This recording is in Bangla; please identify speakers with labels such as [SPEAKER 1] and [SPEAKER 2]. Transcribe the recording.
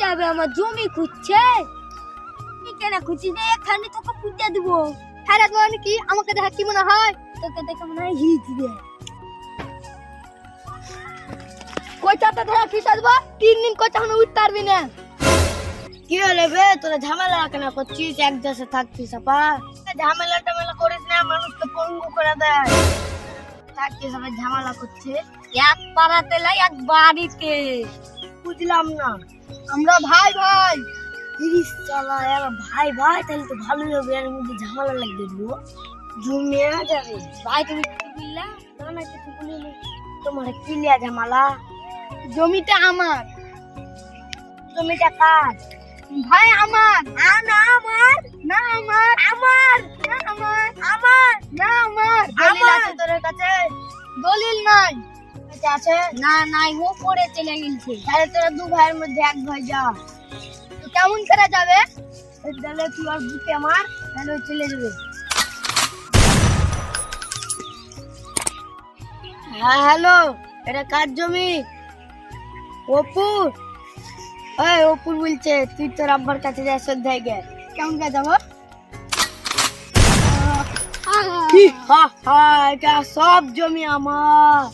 [SPEAKER 1] যাবে? আমার জমি খুঁজছে। তুই কেন খুঁজছিস? এখানে তোকে পুজো দিব। হ্যাঁ রে, মানে কি আমাকে দেখা কি মনে হয়? তোকে দেখে মনে হয় হিট দিবে। কইটাতে ধরে ফিসা দেবো, 3 দিন কইটা আমি উঠতে পারবি না। কি হলো বে, তোরা ঝামেলা কেন করছিস? এক দেশে থাকছিস আপা, ঝামেলা টামেলা করিস না, মানুষকে পঙ্গু করে দেয়। থাকছিস সবাই ঝামেলা করছে, এক পাড়াতে লাই এক বাড়িতে। বুঝলাম না, আমরা ভাই ভাই। তিরিশ চালা ভাই ভাই, তাহলে তো ভালোই হবে। এর মধ্যে ঝামেলা লাগবে গো, জমিয়ে যাবে। ভাই তুমি কি বললা? না কিছু বলিনি। তোমার কি লিয়া ঝামেলা? জমিটা আমার। জমিটা কার? ভাই আমার। না আমার, না আমার, আমার, না আমার, আমার, না আমার। দলিল আছে তোর কাছে? দলিল নাই। আছে? না নাই, ও পড়ে চলে গেছে। তাহলে তোরা দু ভাইয়ের মধ্যে এক ভাই যা। তো কেমন করে যাবে? তাহলে তুই আর বুকে আমার, তাহলে চলে যাবে। হ্যাঁ হ্যালো, এটা কার জমি? অপুর। ওই অপুর বলছে তুই তোর আব্বার কাছে যা, শ্রদ্ধায় গে। কেমন কে যাবো? এটা সব জমি আমার।